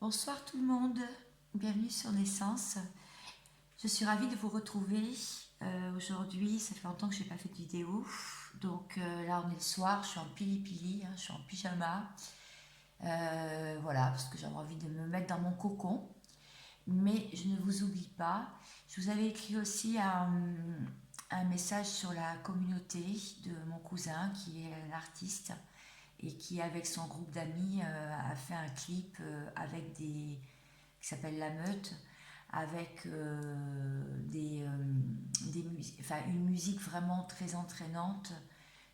Bonsoir tout le monde, bienvenue sur Naissance. Je suis ravie de vous retrouver aujourd'hui. Ça fait longtemps que je n'ai pas fait de vidéo. Donc là on est le soir, je suis en pili-pili, je suis en pyjama. Voilà, parce que j'avais envie de me mettre dans mon cocon. Mais je ne vous oublie pas. Je vous avais écrit aussi un message sur la communauté de mon cousin qui est un artiste et qui avec son groupe d'amis a fait un clip qui s'appelle La Meute avec enfin, une musique vraiment très entraînante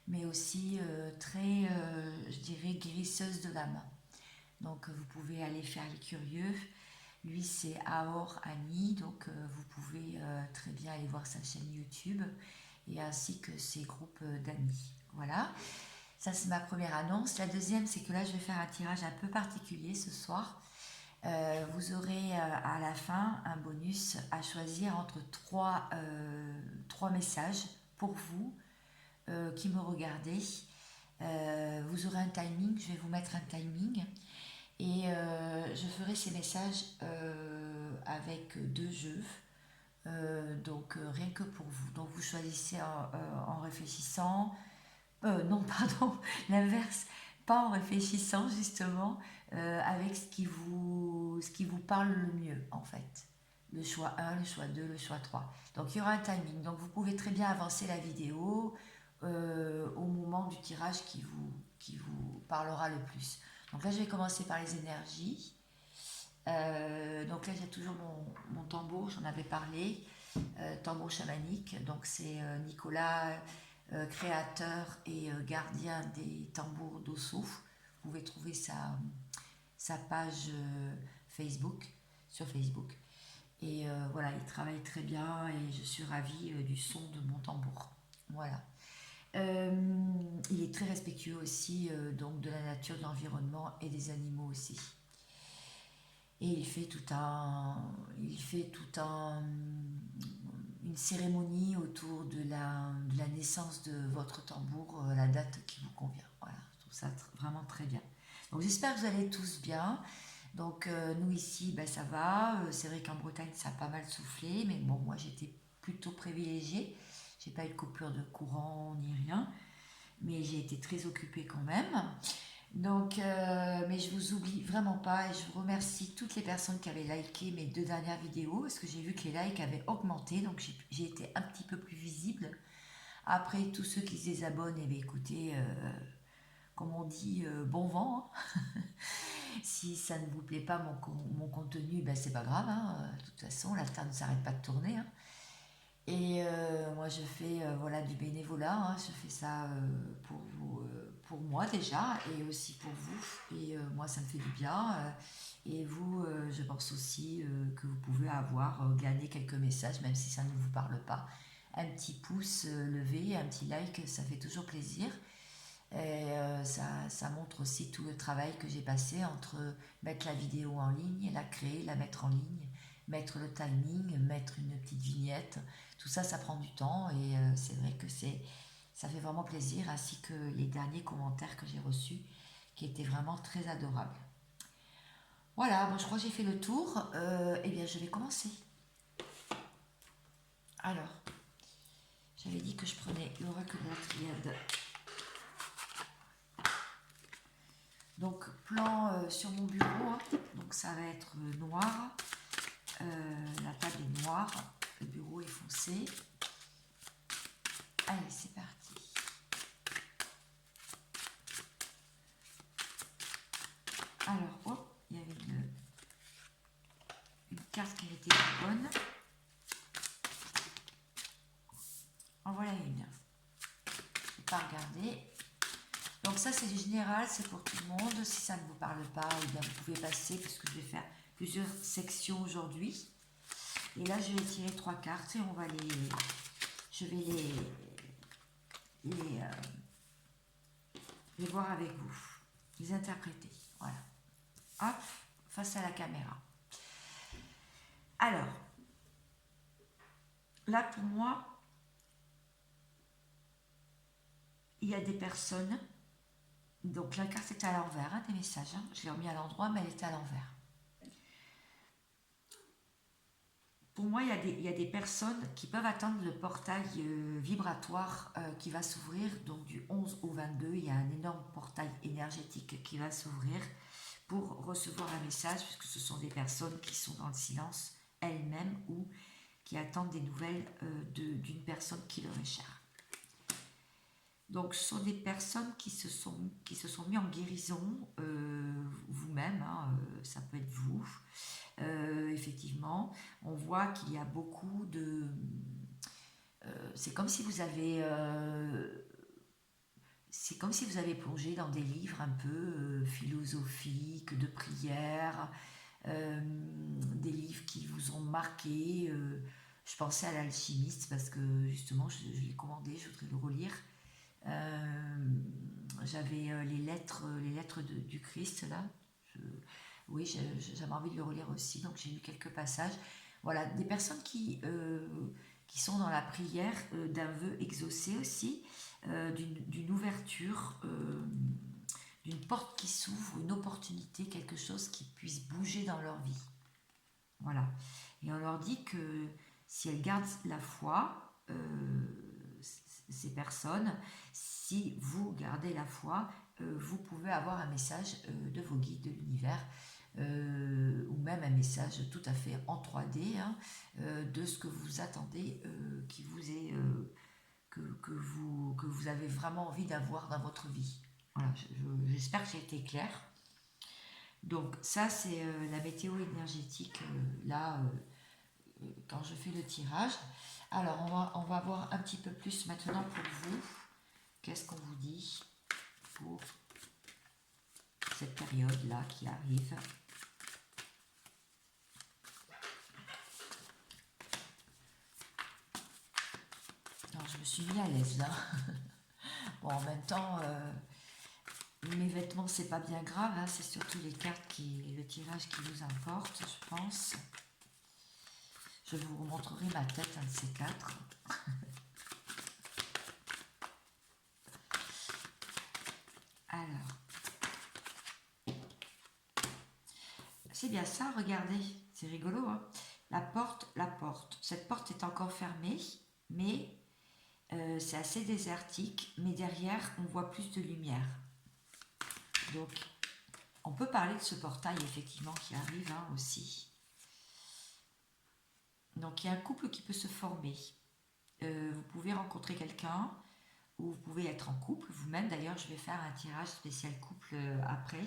mais aussi très je dirais guérisseuse de l'âme. Donc vous pouvez aller faire les curieux. Lui c'est Aor Annie, donc vous pouvez très bien aller voir sa chaîne YouTube et ainsi que ses groupes d'amis. Voilà. Ça, c'est ma première annonce. La deuxième, c'est que là, je vais faire un tirage un peu particulier ce soir. Vous aurez à la fin un bonus à choisir entre trois messages pour vous qui me regardez. Vous aurez un timing, je vais vous mettre un timing. Et je ferai ces messages avec 2 jeux. Donc rien que pour vous. Donc vous choisissez en réfléchissant. Non, pardon, l'inverse, pas en réfléchissant justement, avec ce qui vous parle le mieux en fait. Le choix 1, le choix 2, le choix 3. Donc il y aura un timing. Donc vous pouvez très bien avancer la vidéo au moment du tirage qui vous parlera le plus. Donc là je vais commencer par les énergies. Donc là j'ai toujours mon tambour, j'en avais parlé, tambour chamanique. Donc c'est Nicolas, créateur et gardien des tambours d'Osso. Vous pouvez trouver sa page Facebook, sur Facebook. Et voilà, il travaille très bien et je suis ravie du son de mon tambour. Voilà. Il est très respectueux aussi donc de la nature, de l'environnement et des animaux aussi. Et il fait une cérémonie autour de la naissance de votre tambour, la date qui vous convient. Voilà, je trouve ça vraiment très bien. Donc j'espère que vous allez tous bien. Donc nous ici, ben, ça va. C'est vrai qu'en Bretagne, ça a pas mal soufflé, mais bon, moi j'étais plutôt privilégiée. J'ai pas eu de coupure de courant ni rien, mais j'ai été très occupée quand même. Donc, mais je vous oublie vraiment pas et je vous remercie toutes les personnes qui avaient liké mes 2 dernières vidéos parce que j'ai vu que les likes avaient augmenté, donc j'ai été un petit peu plus visible. Après, tous ceux qui se désabonnent, eh bien, écoutez, comme on dit, bon vent, hein. Si ça ne vous plaît pas mon contenu, ben, c'est pas grave, hein. De toute façon, la Terre ne s'arrête pas de tourner, hein. Et moi, je fais voilà, du bénévolat, hein. Je fais ça pour vous, pour moi déjà, et aussi pour vous. Et moi, ça me fait du bien. Et vous, je pense aussi que vous pouvez gagné quelques messages, même si ça ne vous parle pas. Un petit pouce levé, un petit like, ça fait toujours plaisir. Et ça montre aussi tout le travail que j'ai passé entre mettre la vidéo en ligne, la créer, la mettre en ligne, mettre le timing, mettre une petite vignette. Tout ça, ça prend du temps et c'est vrai que ça fait vraiment plaisir, ainsi que les derniers commentaires que j'ai reçus qui étaient vraiment très adorables. Voilà, bon, je crois que j'ai fait le tour. Eh bien, je vais commencer. Alors, j'avais dit que je prenais l'oracle de la triade. Donc, plan sur mon bureau, hein. Donc ça va être noir. La table est noire, le bureau est foncé. Allez, c'est parti. Alors, hop, il y avait une carte qui était bonne. En voilà une. Je ne vais pas regarder. Donc ça, c'est du général, c'est pour tout le monde. Si ça ne vous parle pas, eh bien, vous pouvez passer, parce que je vais faire plusieurs sections aujourd'hui. Et là, je vais tirer 3 cartes et je vais les voir avec vous, les interpréter. Voilà. Hop, face à la caméra. Alors, là pour moi, il y a des personnes. Donc la carte est à l'envers, hein, des messages. Hein. Je l'ai remis à l'endroit, mais elle est à l'envers. pour moi, il y a des personnes qui peuvent atteindre le portail vibratoire qui va s'ouvrir. Donc du 11 au 22, il y a un énorme portail énergétique qui va s'ouvrir pour recevoir un message, puisque ce sont des personnes qui sont dans le silence elles-mêmes ou qui attendent des nouvelles d'une personne qui leur est chère. Donc ce sont des personnes qui se sont mis en guérison vous-même, hein, ça peut être vous. Effectivement, on voit qu'il y a beaucoup de... c'est comme si vous avez... c'est comme si vous avez plongé dans des livres un peu philosophiques, de prières, des livres qui vous ont marqué. Je pensais à l'Alchimiste parce que justement je l'ai commandé, je voudrais le relire. J'avais les lettres du Christ là. Oui, j'avais envie de le relire aussi, donc j'ai lu quelques passages. Voilà, des personnes qui sont dans la prière d'un vœu exaucé aussi, d'une ouverture, d'une porte qui s'ouvre, une opportunité, quelque chose qui puisse bouger dans leur vie. Voilà. Et on leur dit que si elles gardent la foi, ces personnes, si vous gardez la foi, vous pouvez avoir un message de vos guides de l'univers, ou même un message tout à fait en 3D, hein, de ce que vous attendez, qui vous est, que vous avez vraiment envie d'avoir dans votre vie. Voilà, j'espère que j'ai été claire. Donc ça c'est la météo énergétique là quand je fais le tirage. Alors on va voir un petit peu plus maintenant pour vous. Qu'est-ce qu'on vous dit pour cette période là qui arrive? Alors je me suis mis à l'aise là. Bon, en même temps, mes vêtements c'est pas bien grave, hein, c'est surtout les cartes le tirage qui nous importe, je pense. Je vous remontrerai ma tête, un de ces quatre. Alors, c'est bien ça, regardez, c'est rigolo, hein. La porte. Cette porte est encore fermée, mais c'est assez désertique, mais derrière, on voit plus de lumière. Donc, on peut parler de ce portail, effectivement, qui arrive hein, aussi. Donc, il y a un couple qui peut se former. Vous pouvez rencontrer quelqu'un, ou vous pouvez être en couple vous-même. D'ailleurs, je vais faire un tirage spécial couple après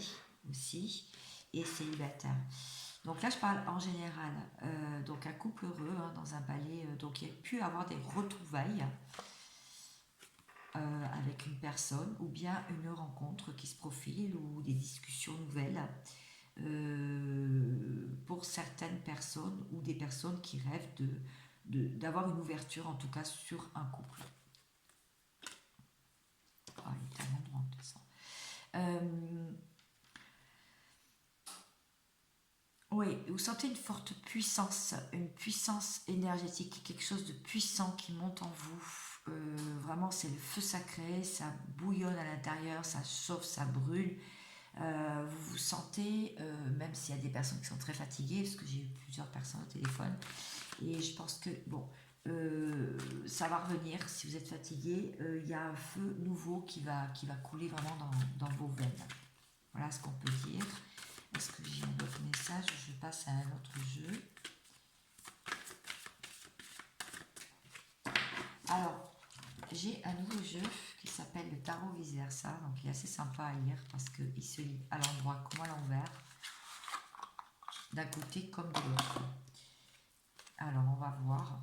aussi, et célibataire. Donc là, je parle en général. Donc un couple heureux hein, dans un palais. Donc il y a pu avoir des retrouvailles avec une personne, ou bien une rencontre qui se profile, ou des discussions nouvelles pour certaines personnes, ou des personnes qui rêvent d'avoir une ouverture, en tout cas sur un couple. Oh, il est tellement droit de toute façon. Oui, vous sentez une forte puissance, une puissance énergétique, quelque chose de puissant qui monte en vous. Vraiment, c'est le feu sacré, ça bouillonne à l'intérieur, ça chauffe, ça brûle. Vous vous sentez, même s'il y a des personnes qui sont très fatiguées, parce que j'ai eu plusieurs personnes au téléphone, et je pense que, bon, ça va revenir. Si vous êtes fatigué, il y a un feu nouveau qui va couler vraiment dans vos veines. Voilà ce qu'on peut dire. Est-ce que j'ai un autre message? Je passe à un autre jeu. Alors, j'ai un nouveau jeu qui s'appelle le tarot vice versa. Donc, il est assez sympa à lire parce qu'il se lit à l'endroit comme à l'envers. D'un côté comme de l'autre. Alors, on va voir.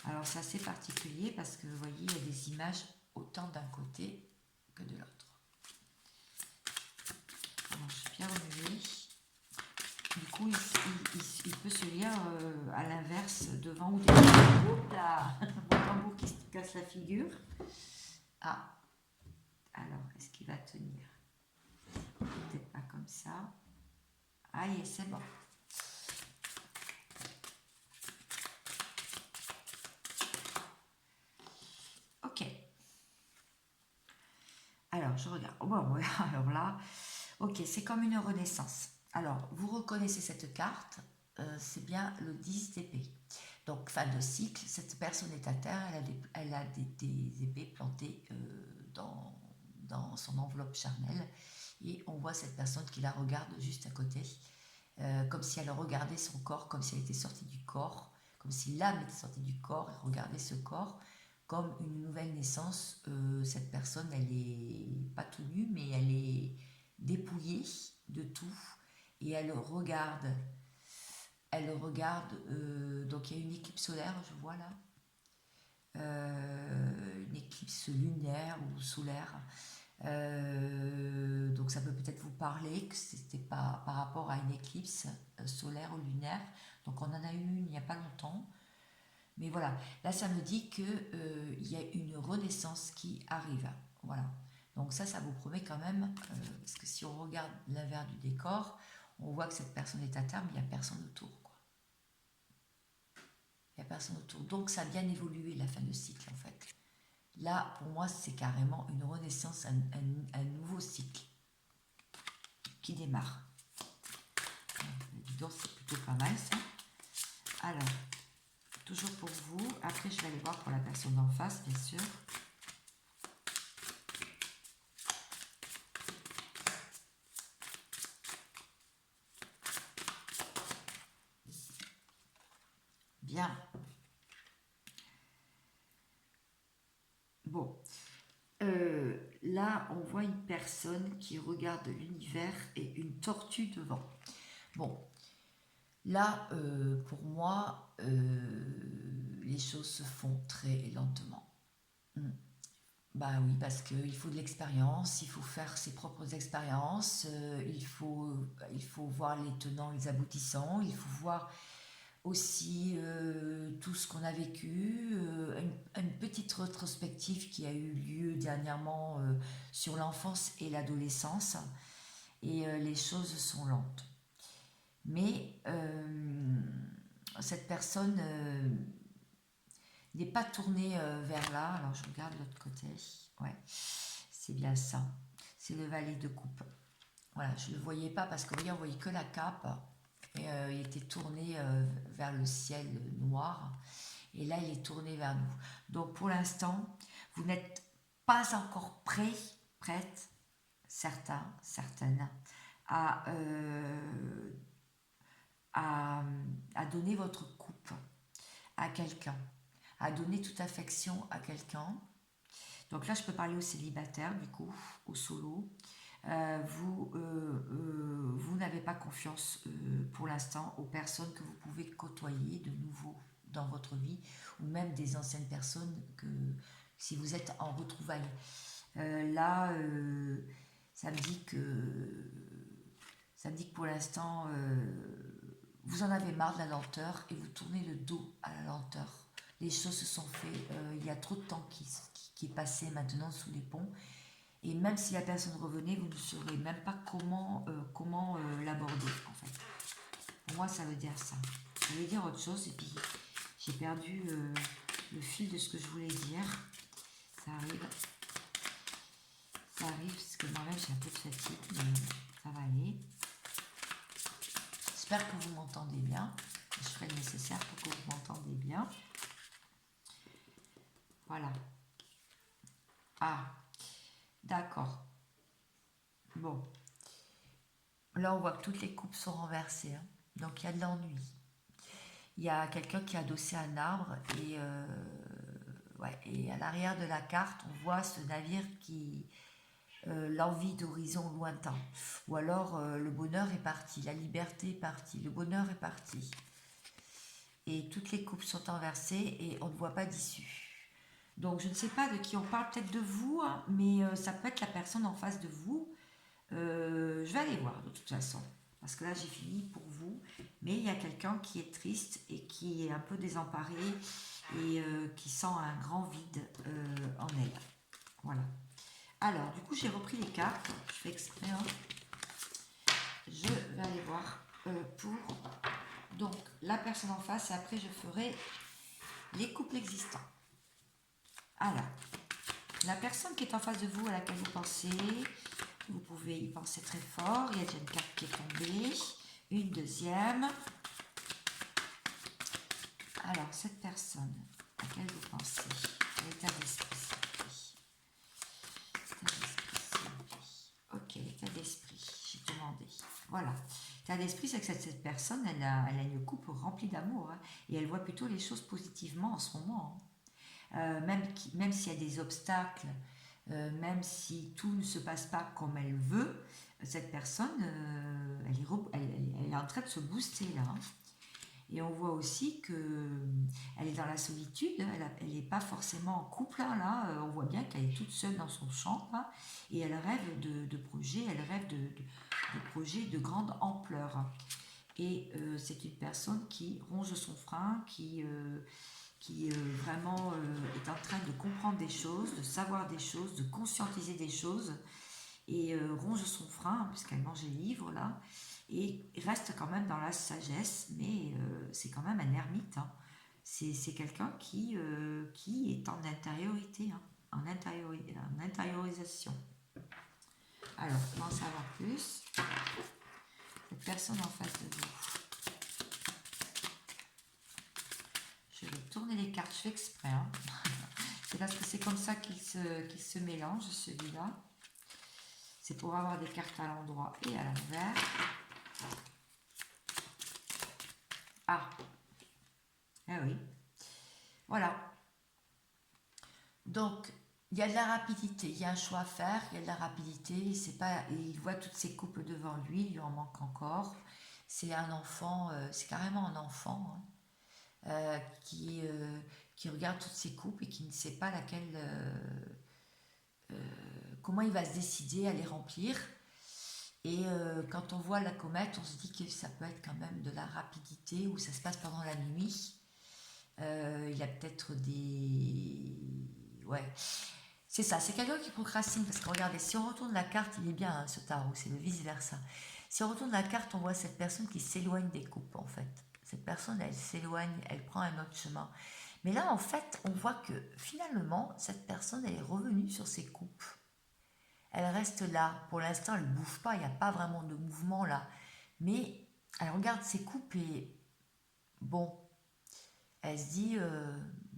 Alors, c'est assez particulier parce que vous voyez, il y a des images autant d'un côté que de l'autre. Alors, je suis bien remuée. Du coup, il peut se lire à l'inverse, devant ou derrière. Oups là, mon tambour qui se casse la figure. Ah, alors, est-ce qu'il va tenir? Peut-être pas comme ça. Aïe, c'est bon. Ok. Alors, je regarde. Oh, bon, alors là, ok, c'est comme une renaissance. Alors, vous reconnaissez cette carte. c'est bien le 10 d'épée. Donc, fin de cycle, cette personne est à terre, elle a des épées plantées dans son enveloppe charnelle. Et on voit cette personne qui la regarde juste à côté, comme si elle regardait son corps, comme si elle était sortie du corps, comme si l'âme était sortie du corps et regardait ce corps comme une nouvelle naissance. Cette personne, elle est pas tout nue, mais elle est dépouillée de tout et elle regarde, donc il y a une éclipse solaire, je vois là, une éclipse lunaire ou solaire. Donc ça peut peut-être vous parler que c'était pas par rapport à une éclipse solaire ou lunaire. Donc on en a eu une il n'y a pas longtemps. Mais voilà, là ça me dit que il y a une renaissance qui arrive. Voilà. Donc ça vous promet quand même, parce que si on regarde l'envers du décor, on voit que cette personne est à terre, mais il n'y a personne autour, quoi. Il n'y a personne autour. Donc ça a bien évolué la fin de cycle en fait. Là, pour moi, c'est carrément une renaissance, un nouveau cycle qui démarre. Dis donc, c'est plutôt pas mal ça. Alors, toujours pour vous. Après, je vais aller voir pour la personne d'en face, bien sûr. Bien. Bon. Là, on voit une personne qui regarde l'univers et une tortue devant. Bon. Là, pour moi, les choses se font très lentement. Bah oui, parce qu'il faut de l'expérience, il faut faire ses propres expériences, il faut voir les tenants, les aboutissants, il faut voir aussi tout ce qu'on a vécu, une petite rétrospective qui a eu lieu dernièrement sur l'enfance et l'adolescence, et les choses sont lentes. Mais cette personne n'est pas tournée vers là. Alors je regarde l'autre côté. Ouais, c'est bien ça. C'est le valet de coupe. Voilà, je ne le voyais pas parce que vous voyez, on voyait que la cape. Et, il était tourné vers le ciel noir. Et là, il est tourné vers nous. Donc pour l'instant, vous n'êtes pas encore prête, certains, certaines, à donner votre coupe à quelqu'un, à donner toute affection à quelqu'un. Donc là, je peux parler aux célibataires, du coup, aux solos. Vous n'avez pas confiance pour l'instant aux personnes que vous pouvez côtoyer de nouveau dans votre vie, ou même des anciennes personnes que si vous êtes en retrouvailles. Là, ça me dit que pour l'instant, vous en avez marre de la lenteur et vous tournez le dos à la lenteur. Les choses se sont faites, il y a trop de temps qui est passé maintenant sous les ponts. Et même si la personne revenait, vous ne saurez même pas comment l'aborder, en fait. Pour moi, ça veut dire ça. Je voulais dire autre chose et puis j'ai perdu le fil de ce que je voulais dire. Ça arrive. Ça arrive parce que moi-même, j'ai un peu de fatigue, mais ça va aller. J'espère que vous m'entendez bien. Je ferai le nécessaire pour que vous m'entendez bien. Voilà. Ah, d'accord. Bon. Là, on voit que toutes les coupes sont renversées. Hein. Donc, il y a de l'ennui. Il y a quelqu'un qui a adossé un arbre et, et à l'arrière de la carte, on voit ce navire qui... l'envie d'horizon lointain. Ou alors, le bonheur est parti, la liberté est partie, le bonheur est parti. Et toutes les coupes sont renversées et on ne voit pas d'issue. Donc, je ne sais pas de qui on parle, peut-être de vous, hein, mais ça peut être la personne en face de vous. Je vais aller voir de toute façon, parce que là j'ai fini pour vous, mais il y a quelqu'un qui est triste et qui est un peu désemparé et qui sent un grand vide en elle. Voilà. Alors, du coup, j'ai repris les cartes, je fais exprès. Hein. Je vais aller voir pour donc la personne en face et après je ferai les couples existants. Alors, la personne qui est en face de vous, à laquelle vous pensez, vous pouvez y penser très fort. Il y a déjà une carte qui est tombée, une deuxième, Alors, cette personne, à laquelle vous pensez, l'état d'esprit, s'il vous plaît. L'état d'esprit, s'il vous plaît. Ok, l'état d'esprit, j'ai demandé. Voilà. L'état d'esprit, c'est que cette personne, elle a une coupe remplie d'amour, hein, et elle voit plutôt les choses positivement en ce moment, hein. Même s'il y a des obstacles, même si tout ne se passe pas comme elle veut, cette personne, elle est en train de se booster là, hein. Et on voit aussi que elle est dans la solitude, elle n'est pas forcément en couple là, on voit bien qu'elle est toute seule dans son champ là, et elle rêve de projets, elle rêve de projets de grande ampleur. Et c'est une personne qui ronge son frein, qui vraiment est en train de comprendre des choses, de savoir des choses, de conscientiser des choses, et ronge son frein, puisqu'elle mange les livres là, et reste quand même dans la sagesse, mais c'est quand même un ermite, hein. C'est quelqu'un qui est en intériorité, hein, en intériorisation. Alors, pour en savoir plus, cette personne en face de vous, je vais tourner les cartes, je fais exprès, hein. C'est parce que c'est comme ça qu'il se mélange, celui-là. C'est pour avoir des cartes à l'endroit et à l'envers. Ah, ah oui. Voilà. Donc, il y a de la rapidité, il y a un choix à faire, il y a de la rapidité. C'est pas, il voit toutes ces coupes devant lui, il lui en manque encore. C'est un enfant, c'est carrément un enfant, hein, qui regarde toutes ces coupes et qui ne sait pas laquelle, comment il va se décider à les remplir. Et quand on voit la comète, on se dit que ça peut être quand même de la rapidité, ou ça se passe pendant la nuit. Il y a peut-être des... Ouais, c'est ça, c'est quelqu'un qui procrastine. Parce que regardez, si on retourne la carte, il est bien, hein, ce tarot, c'est le vice-versa. Si on retourne la carte, on voit cette personne qui s'éloigne des coupes, en fait. Cette personne, elle s'éloigne, elle prend un autre chemin. Mais là, en fait, on voit que finalement, cette personne, elle est revenue sur ses coupes. Elle reste là. Pour l'instant, elle ne bouge pas, il n'y a pas vraiment de mouvement là. Mais elle regarde ses coupes et bon, elle se dit,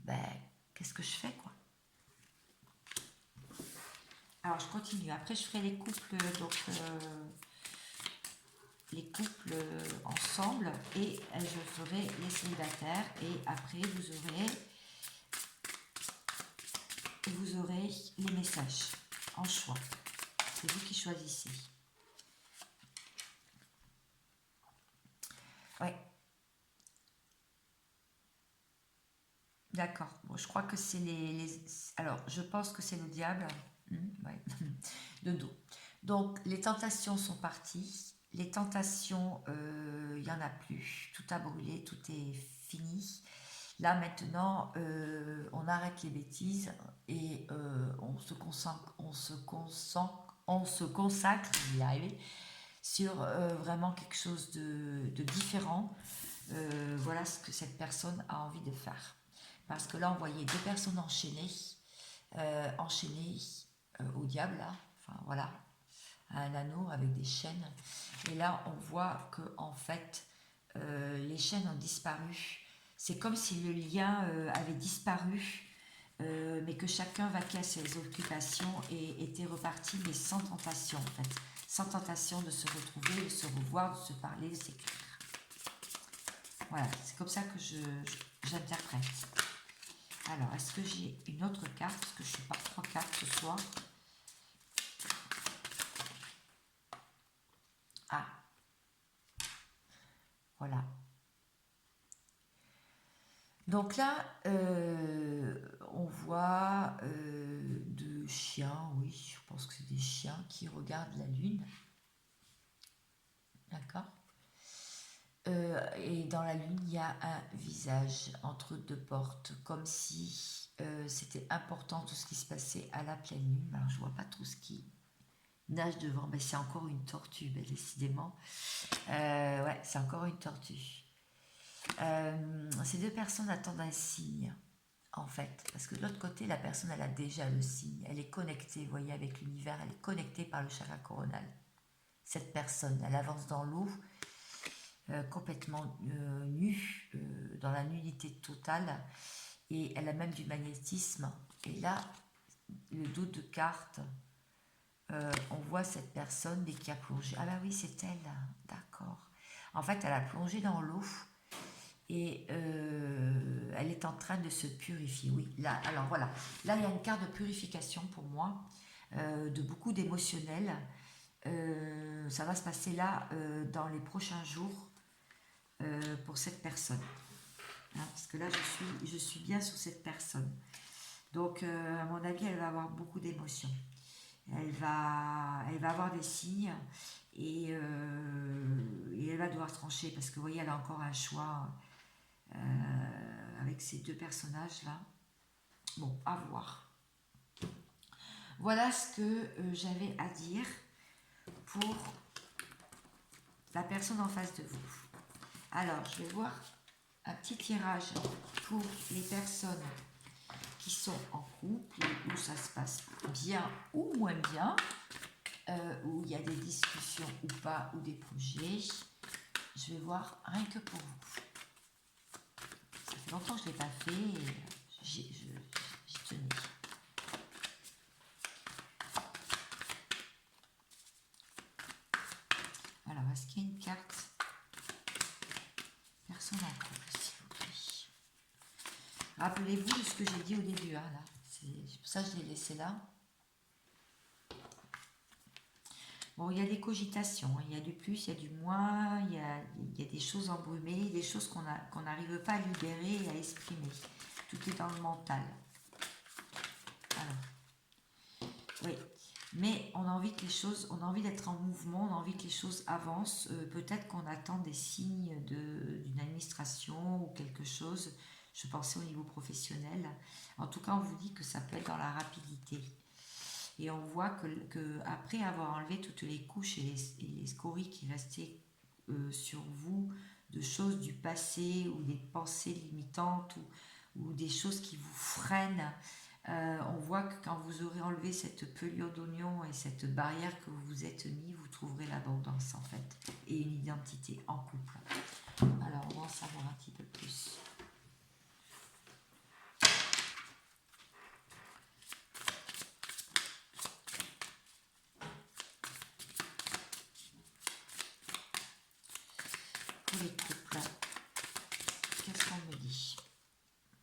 ben, qu'est-ce que je fais, quoi. Alors, je continue. Après, je ferai les couples, donc, les couples ensemble, et je ferai les célibataires, et après, vous aurez les messages en choix. C'est vous qui choisissez. Ouais. D'accord. Bon, je crois que c'est alors, je pense que c'est le diable. Ouais. De dos. Donc, les tentations sont parties. Les tentations, il n'y en a plus. Tout a brûlé, tout est fini. Là, maintenant, on arrête les bêtises et on se consacre, j'y vais arriver, sur vraiment quelque chose de différent. Voilà ce que cette personne a envie de faire. Parce que là, on voyait deux personnes enchaînées au diable, là. Enfin, voilà, à un anneau avec des chaînes. Et là, on voit que en fait, les chaînes ont disparu. C'est comme si le lien avait disparu, mais que chacun vaquait à ses occupations et était reparti, mais sans tentation, en fait. Sans tentation de se retrouver, de se revoir, de se parler, de s'écrire. Voilà, c'est comme ça que j'interprète. Alors, est-ce que j'ai une autre carte? Parce que je suis par 3 cartes ce soir. Ah, voilà. Donc là, on voit deux chiens, oui, je pense que c'est des chiens qui regardent la lune. D'accord. Et dans la lune, il y a un visage entre deux portes, comme si c'était important tout ce qui se passait à la pleine lune. Alors, je vois pas trop ce qui nage devant. Ben, c'est encore une tortue, ben, décidément. Ouais, c'est encore une tortue. Ces deux personnes attendent un signe, en fait, parce que de l'autre côté, la personne, elle a déjà le signe, elle est connectée, vous voyez, avec l'univers, elle est connectée par le chakra coronal. Cette personne, elle avance dans l'eau, complètement nue, dans la nullité totale, et elle a même du magnétisme. Et là, le dos de carte, on voit cette personne dès qu'il a plongé. Ah bah oui, c'est elle, d'accord. En fait, elle a plongé dans l'eau et elle est en train de se purifier. Oui, là, alors voilà, là il y a une carte de purification pour moi, de beaucoup d'émotionnel. Ça va se passer là dans les prochains jours pour cette personne. Hein, parce que là, je suis bien sur cette personne. Donc, à mon avis, elle va avoir beaucoup d'émotions. Elle va avoir des signes et elle va devoir trancher parce que vous voyez, elle a encore un choix avec ces deux personnages-là. Bon, à voir. Voilà ce que j'avais à dire pour la personne en face de vous. Alors, je vais voir un petit tirage pour les personnes qui sont en couple, où ça se passe bien ou moins bien, où il y a des discussions ou pas, ou des projets. Je vais voir rien que pour vous. Ça fait longtemps que je ne l'ai pas fait et j'y tenais. Alors, est-ce qu'il y a une carte personne en couple, s'il vous plaît? Rappelez-vous de ce que j'ai dit au début, hein, là. C'est pour ça que je l'ai laissé là. Bon, il y a des cogitations, il y a du plus, il y a du moins, il y a des choses embrumées, des choses qu'on n'arrive pas à libérer et à exprimer. Tout est dans le mental. Alors, oui, mais on a envie que les choses, on a envie d'être en mouvement, on a envie que les choses avancent. Peut-être qu'on attend des signes d'une administration ou quelque chose. Je pensais au niveau professionnel. En tout cas, on vous dit que ça peut être dans la rapidité. Et on voit que après avoir enlevé toutes les couches et les scories qui restaient sur vous, de choses du passé ou des pensées limitantes ou des choses qui vous freinent, on voit que quand vous aurez enlevé cette pelure d'oignon et cette barrière que vous vous êtes mis, vous trouverez l'abondance en fait et une identité en couple. Alors on va en savoir un petit peu plus. Pour les couples, qu'est-ce qu'on me dit?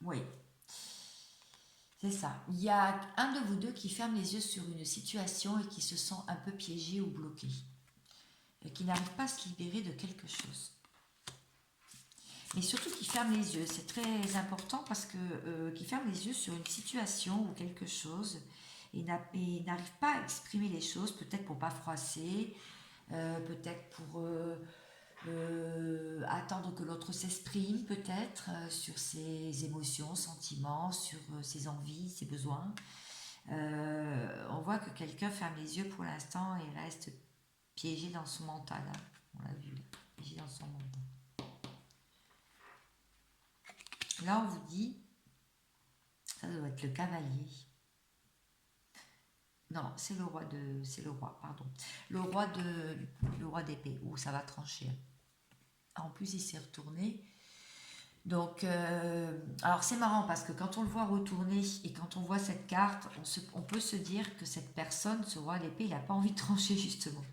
Oui. C'est ça. Il y a un de vous deux qui ferme les yeux sur une situation et qui se sent un peu piégé ou bloqué. Et qui n'arrive pas à se libérer de quelque chose. Mais surtout qui ferme les yeux. C'est très important parce que qui ferme les yeux sur une situation ou quelque chose et n'arrive pas à exprimer les choses, peut-être pour pas froisser, peut-être pour attendre que l'autre s'exprime peut-être sur ses émotions, sentiments, sur ses envies, ses besoins. On voit que quelqu'un ferme les yeux pour l'instant et reste piégé dans son mental. Hein. On l'a vu, piégé dans son mental. Là, on vous dit, ça doit être le cavalier. Non, c'est le roi pardon. Le roi d'épée, où ça va trancher. En plus, il s'est retourné. Donc, alors c'est marrant parce que quand on le voit retourner et quand on voit cette carte, on peut se dire que cette personne, ce roi d'épée, il n'a pas envie de trancher justement.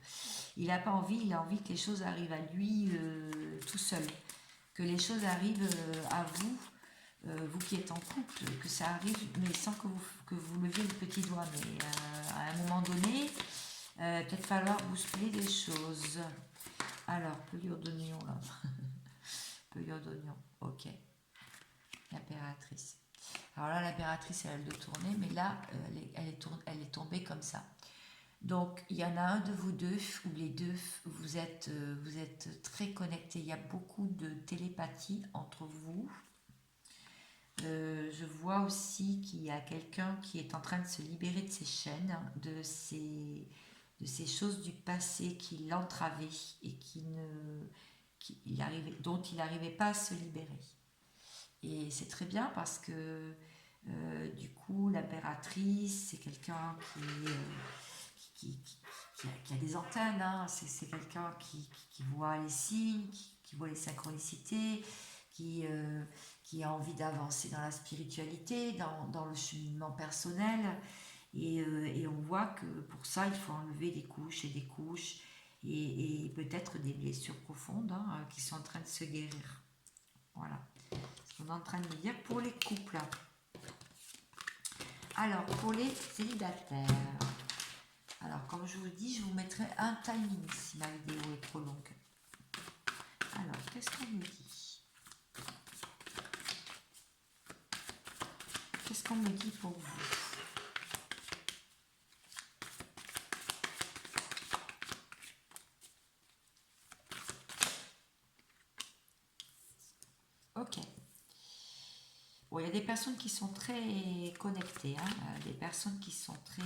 Il n'a pas envie, il a envie que les choses arrivent à lui tout seul. Que les choses arrivent à vous, vous qui êtes en couple, que ça arrive, mais sans que vous leviez le petit doigt. Mais à un moment donné, peut-être falloir bousculer des choses. Alors, pelure d'oignon là. Pelure d'oignon, ok. L'impératrice. Alors là, l'impératrice, elle a le dos tourné, mais là, elle est tombée comme ça. Donc, il y en a un de vous deux, ou les deux, vous êtes très connectés. Il y a beaucoup de télépathie entre vous. Je vois aussi qu'il y a quelqu'un qui est en train de se libérer de ses chaînes, de ces choses du passé qui l'entravaient et dont il n'arrivait pas à se libérer. Et c'est très bien parce que du coup, l'impératrice, c'est quelqu'un qui a des antennes, hein. C'est quelqu'un qui voit les signes, qui voit les synchronicités, qui a envie d'avancer dans la spiritualité, dans le cheminement personnel. Et on voit que pour ça, il faut enlever des couches et des couches et peut-être des blessures profondes hein, qui sont en train de se guérir. Voilà ce qu'on est en train de me dire pour les couples. Alors, pour les célibataires, alors comme je vous dis, je vous mettrai un timing si ma vidéo est trop longue. Alors, qu'est-ce qu'on me dit? Qu'est-ce qu'on me dit pour vous? Ok. Bon, il y a des personnes qui sont très connectées, hein, des personnes qui sont très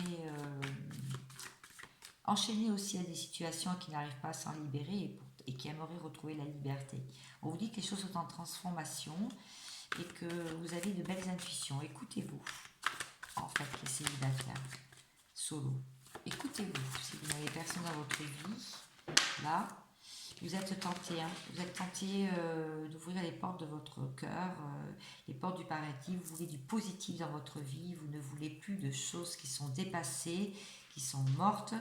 enchaînées aussi à des situations qui n'arrivent pas à s'en libérer et qui aimeraient retrouver la liberté. On vous dit que les choses sont en transformation et que vous avez de belles intuitions. Écoutez-vous, en fait, les célibataires, solo. Écoutez-vous, si vous n'avez personne dans votre vie, là, vous êtes tenté, vous êtes tenté d'ouvrir les portes de votre cœur, les portes du paradis. Vous voulez du positif dans votre vie, vous ne voulez plus de choses qui sont dépassées, qui sont mortes.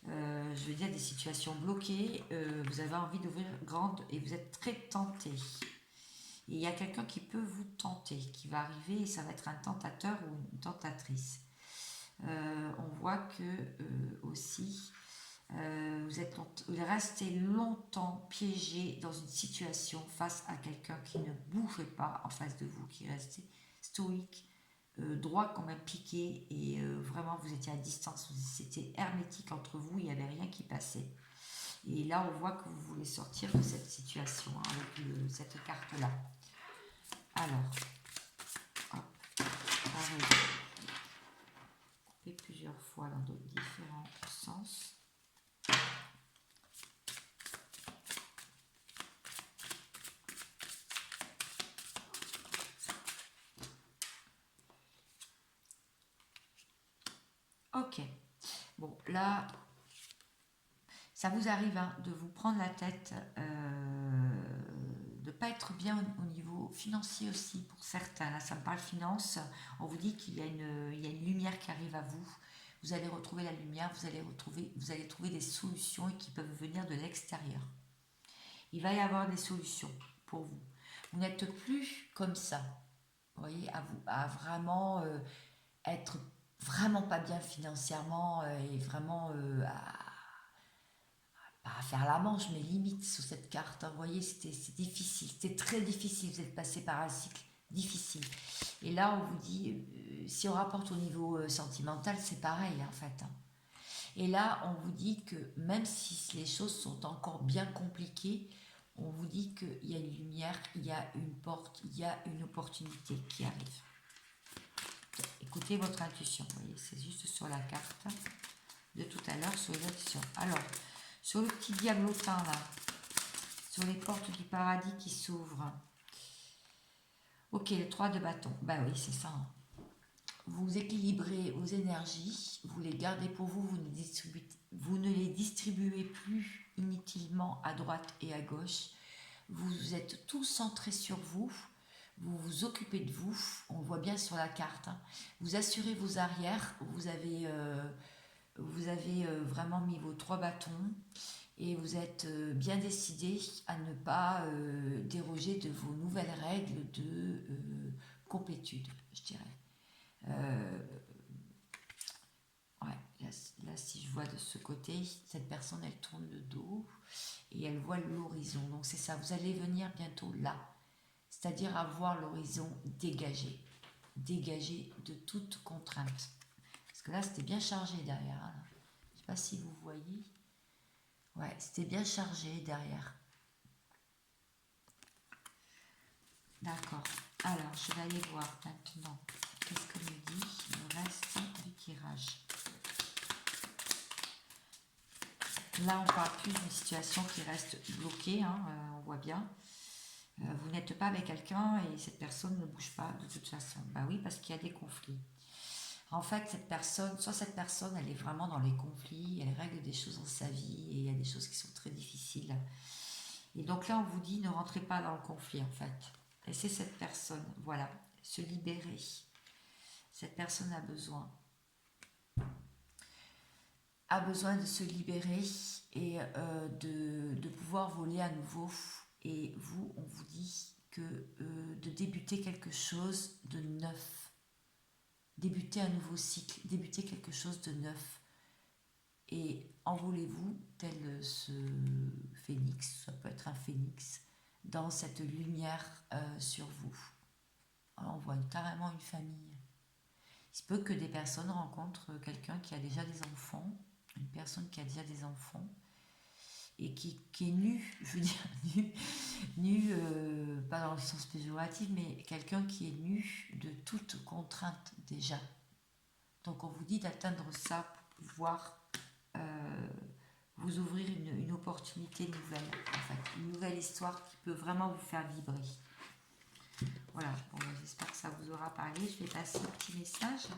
Je veux dire des situations bloquées. Vous avez envie d'ouvrir grande et vous êtes très tenté. Et il y a quelqu'un qui peut vous tenter, qui va arriver et ça va être un tentateur ou une tentatrice. On voit que aussi vous restez longtemps piégé dans une situation face à quelqu'un qui ne bougeait pas en face de vous, qui restait stoïque, droit comme un piqué et vraiment vous étiez à distance, c'était hermétique entre vous, il n'y avait rien qui passait. Et là on voit que vous voulez sortir de cette situation hein, avec cette carte-là. Alors, hop, pareil, couper plusieurs fois dans différents sens. Ok, bon là, ça vous arrive hein, de vous prendre la tête, de ne pas être bien au niveau financier aussi pour certains. Là, ça me parle finance, on vous dit qu'il y a une lumière qui arrive à vous. Vous allez retrouver la lumière, vous allez trouver des solutions qui peuvent venir de l'extérieur. Il va y avoir des solutions pour vous. Vous n'êtes plus comme ça, vous voyez, à vraiment être vraiment pas bien financièrement et vraiment pas à faire la manche, mais limite sur cette carte. Hein, vous voyez, c'est difficile, c'était très difficile. Vous êtes passé par un cycle difficile. Et là, on vous dit, si on rapporte au niveau sentimental, c'est pareil en fait. Hein. Et là, on vous dit que même si les choses sont encore bien compliquées, on vous dit qu'il y a une lumière, il y a une porte, il y a une opportunité qui arrive. Écoutez votre intuition, vous voyez, c'est juste sur la carte de tout à l'heure, sur les intuitions. Alors, sur le petit diablotin là, sur les portes du paradis qui s'ouvrent. Ok, le 3 de bâton, bah oui, c'est ça. Hein. Vous équilibrez vos énergies, vous les gardez pour vous, vous ne les distribuez plus inutilement à droite et à gauche. Vous êtes tout centré sur vous. Vous vous occupez de vous, on le voit bien sur la carte. Hein. Vous assurez vos arrières, vous avez vraiment mis vos 3 bâtons et vous êtes bien décidé à ne pas déroger de vos nouvelles règles de complétude, je dirais. Ouais, là, si je vois de ce côté, cette personne, elle tourne le dos et elle voit l'horizon. Donc c'est ça, vous allez venir bientôt là. C'est-à-dire avoir l'horizon dégagé de toute contrainte. Parce que là, c'était bien chargé derrière. Hein. Je ne sais pas si vous voyez. Ouais, c'était bien chargé derrière. D'accord. Alors, je vais aller voir maintenant. Qu'est-ce que me dit le reste du tirage? Là, on parle plus d'une situation qui reste bloquée. Hein, on voit bien. Vous n'êtes pas avec quelqu'un et cette personne ne bouge pas de toute façon. Bah oui, parce qu'il y a des conflits. En fait, cette personne, elle est vraiment dans les conflits, elle règle des choses dans sa vie et il y a des choses qui sont très difficiles. Et donc là, on vous dit, ne rentrez pas dans le conflit, en fait. Et c'est cette personne, voilà, se libérer. Cette personne a besoin de se libérer et de pouvoir voler à nouveau. Et vous, on vous dit que de débuter quelque chose de neuf, débuter un nouveau cycle, débuter quelque chose de neuf. Et envolez-vous tel ce phénix, ça peut être un phénix, dans cette lumière sur vous. Alors on voit carrément une famille. Il se peut que des personnes rencontrent quelqu'un qui a déjà des enfants, une personne qui a déjà des enfants, et qui est nu, je veux dire, nu pas dans le sens péjoratif, mais quelqu'un qui est nu de toute contrainte déjà. Donc on vous dit d'atteindre ça pour pouvoir vous ouvrir une opportunité nouvelle, en fait, une nouvelle histoire qui peut vraiment vous faire vibrer. Voilà, bon, j'espère que ça vous aura parlé. Je vais passer un petit message.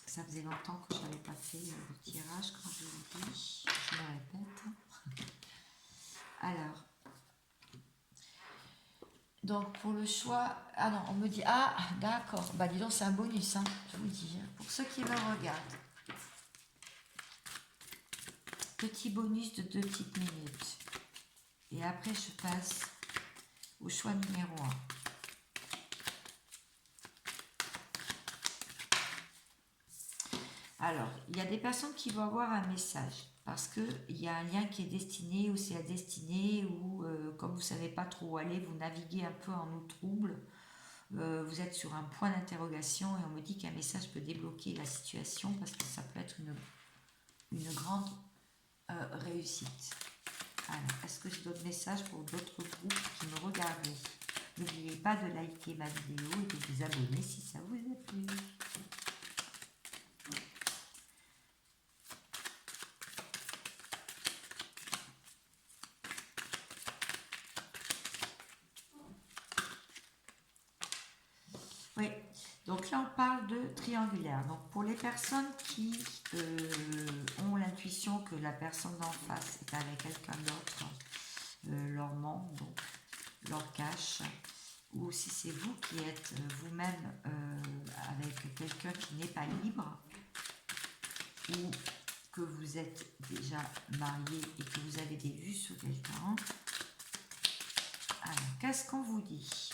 Ça faisait longtemps que je n'avais pas fait le tirage, comme je vous dis, je le répète. Alors, donc pour le choix, ah non, on me dit, ah d'accord, bah dis donc c'est un bonus, hein, je vous dis, pour ceux qui me regardent. Petit bonus de 2 petites minutes. Et après je passe au choix numéro 1. Alors, il y a des personnes qui vont avoir un message parce qu'il y a un lien qui est destiné ou c'est la destinée ou comme vous ne savez pas trop où aller, vous naviguez un peu en eau trouble, vous êtes sur un point d'interrogation et on me dit qu'un message peut débloquer la situation parce que ça peut être une grande réussite. Alors, est-ce que j'ai d'autres messages pour d'autres groupes qui me regardent? N'oubliez pas de liker ma vidéo et de vous abonner si ça vous a plu. Oui, donc là on parle de triangulaire. Donc pour les personnes qui ont l'intuition que la personne d'en face est avec quelqu'un d'autre, leur ment, donc leur cache, ou si c'est vous qui êtes vous-même avec quelqu'un qui n'est pas libre, ou que vous êtes déjà marié et que vous avez des vues sur quelqu'un. Alors, qu'est-ce qu'on vous dit ?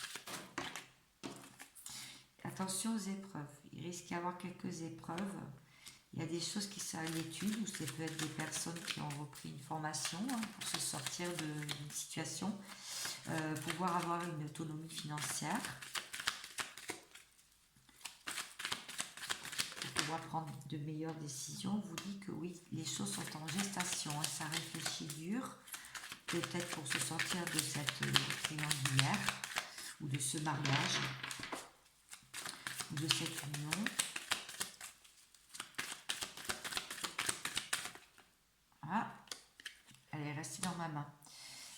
Attention aux épreuves. Il risque d'y avoir quelques épreuves. Il y a des choses qui sont à l'étude, ou ça peut être des personnes qui ont repris une formation pour se sortir d'une situation, pouvoir avoir une autonomie financière, pour pouvoir prendre de meilleures décisions. On vous dit que oui, les choses sont en gestation, ça réfléchit dur, peut-être pour se sortir de cette triangulaire ou de ce mariage, ou de cette union. Voilà, elle est restée dans ma main.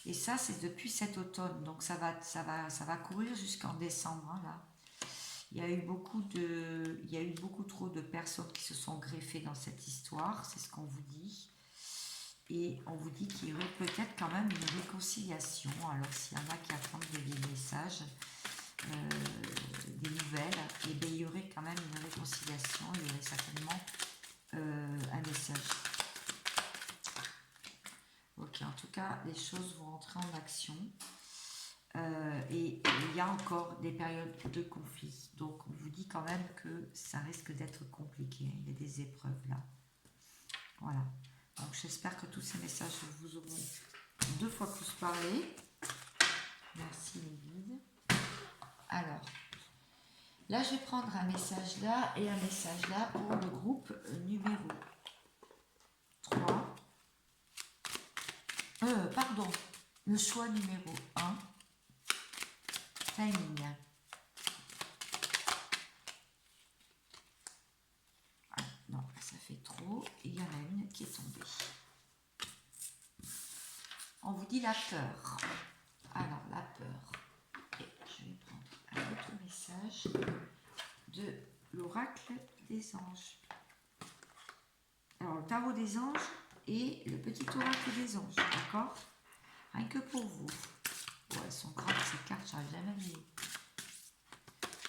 Et ça, c'est depuis cet automne, donc ça va courir jusqu'en décembre. Hein, là. Il y a eu beaucoup trop de personnes qui se sont greffées dans cette histoire, c'est ce qu'on vous dit. Et on vous dit qu'il y aurait peut-être quand même une réconciliation. Alors s'il y en a qui attendent des messages, des nouvelles, et bien il y aurait quand même une réconciliation, il y aurait certainement un message. Ok, en tout cas, les choses vont entrer en action. Et il y a encore des périodes de conflit. Donc, on vous dit quand même que ça risque d'être compliqué. Il y a des épreuves là. Voilà. Donc, j'espère que tous ces messages vous auront 2 fois plus parlé. Merci les guides. Alors, là, je vais prendre un message là et un message là pour le groupe numéro 3. Pardon, le choix numéro 1. Timing. Ah, non, ça fait trop. Et il y en a une qui est tombée. On vous dit la peur. Alors, la peur. Et je vais prendre un autre message de l'oracle des anges. Alors, le tarot des anges et le petit oracle des anges, d'accord ? Rien que pour vous. Ouais, elles sont grandes ces cartes, j'arrive jamais à les...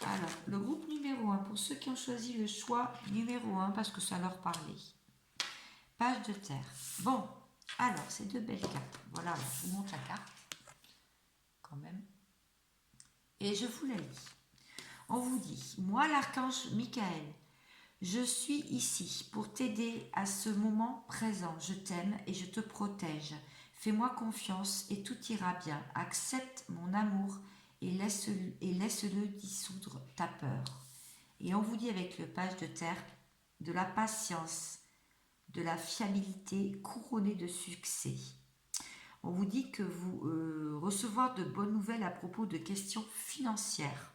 Alors, le groupe numéro 1, pour ceux qui ont choisi le choix numéro 1, parce que ça leur parlait. Page de terre. Bon, alors, c'est deux belles cartes. Voilà, alors, je vous montre la carte, quand même. Et je vous la lis. On vous dit, moi l'archange Michael, je suis ici pour t'aider à ce moment présent. Je t'aime et je te protège. Fais-moi confiance et tout ira bien. Accepte mon amour et laisse-le dissoudre ta peur. Et on vous dit avec le page de terre, de la patience, de la fiabilité couronnée de succès. On vous dit que vous recevoir de bonnes nouvelles à propos de questions financières.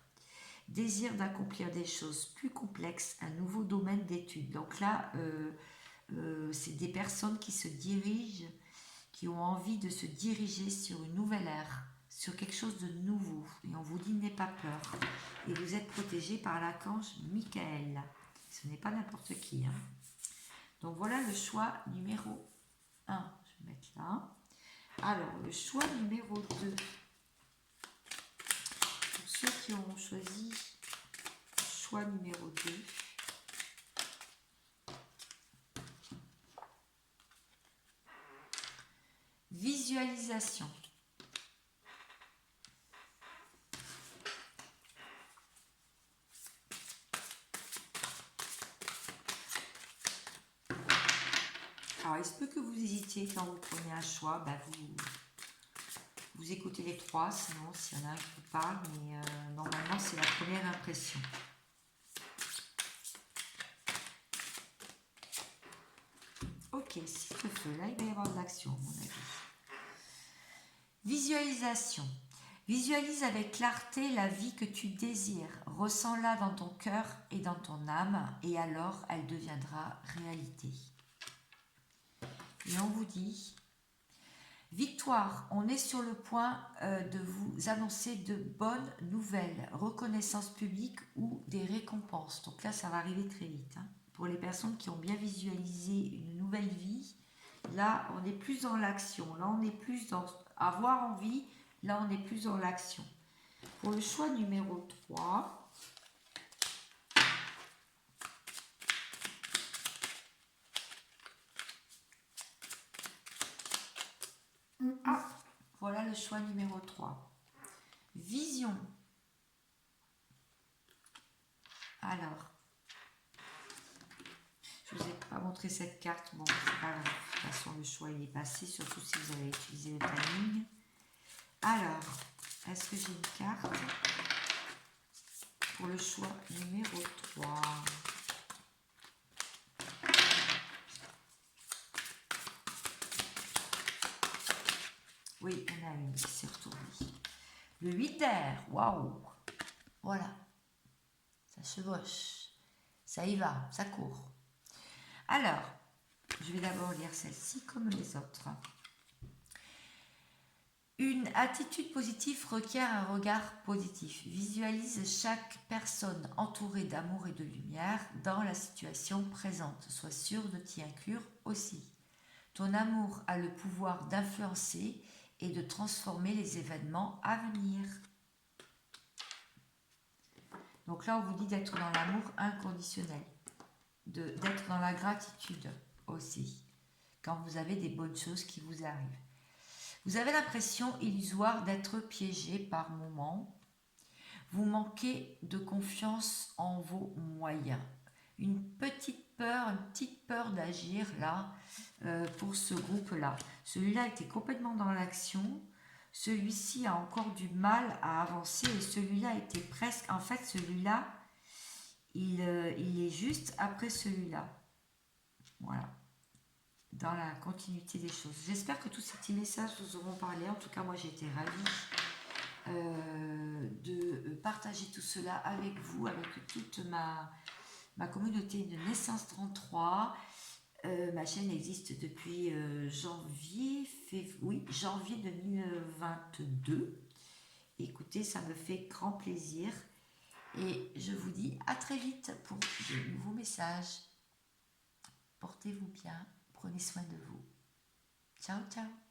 Désir d'accomplir des choses plus complexes, un nouveau domaine d'études. Donc là, c'est des personnes qui se dirigent, qui ont envie de se diriger sur une nouvelle ère, sur quelque chose de nouveau. Et on vous dit, n'aie pas peur. Et vous êtes protégé par l'archange Michael. Ce n'est pas n'importe qui. Hein. Donc voilà le choix numéro 1. Je vais mettre là. Alors, le choix numéro 2. Pour ceux qui ont choisi choix numéro 2. Visualisation. Alors, il se peut que vous hésitiez quand vous prenez un choix, vous écoutez les trois, sinon s'il y en a un qui vous parle, mais normalement c'est la première impression. Ok, s'il te feu, là il va y avoir de l'action à mon avis. Visualisation. Visualise avec clarté la vie que tu désires. Ressens-la dans ton cœur et dans ton âme, et alors elle deviendra réalité. Et on vous dit, victoire, on est sur le point de vous annoncer de bonnes nouvelles, reconnaissance publique ou des récompenses. Donc là, ça va arriver très vite. Hein. Pour les personnes qui ont bien visualisé une nouvelle vie, là, on est plus dans l'action. Là, on est plus dans avoir envie. Là, on est plus dans l'action. Pour le choix numéro 3, voilà le choix numéro 3. Vision. Alors, je ne vous ai pas montré cette carte. Bon, c'est pas grave. De toute façon, le choix il est passé, surtout si vous avez utilisé le timing. Alors, est-ce que j'ai une carte pour le choix numéro 3? Oui, on a une qui s'est retournée. Le 8 d'air, waouh! Voilà, ça chevauche, ça y va, ça court. Alors, je vais d'abord lire celle-ci comme les autres. Une attitude positive requiert un regard positif. Visualise chaque personne entourée d'amour et de lumière dans la situation présente. Sois sûr de t'y inclure aussi. Ton amour a le pouvoir d'influencer et de transformer les événements à venir. Donc là, on vous dit d'être dans l'amour inconditionnel, d'être dans la gratitude aussi, quand vous avez des bonnes choses qui vous arrivent. Vous avez l'impression illusoire d'être piégé par moments. Vous manquez de confiance en vos moyens. Une petite peur d'agir là, pour ce groupe-là. Celui-là était complètement dans l'action. Celui-ci a encore du mal à avancer et celui-là était presque... En fait, celui-là, il est juste après celui-là. Voilà. Dans la continuité des choses. J'espère que tous ces petits messages vous auront parlé. En tout cas, moi, j'ai été ravie de partager tout cela avec vous, avec toute ma communauté de Naissance 33. Ma chaîne existe depuis janvier 2022. Écoutez, ça me fait grand plaisir. Et je vous dis à très vite pour de nouveaux messages. Portez-vous bien. Prenez soin de vous. Ciao, ciao.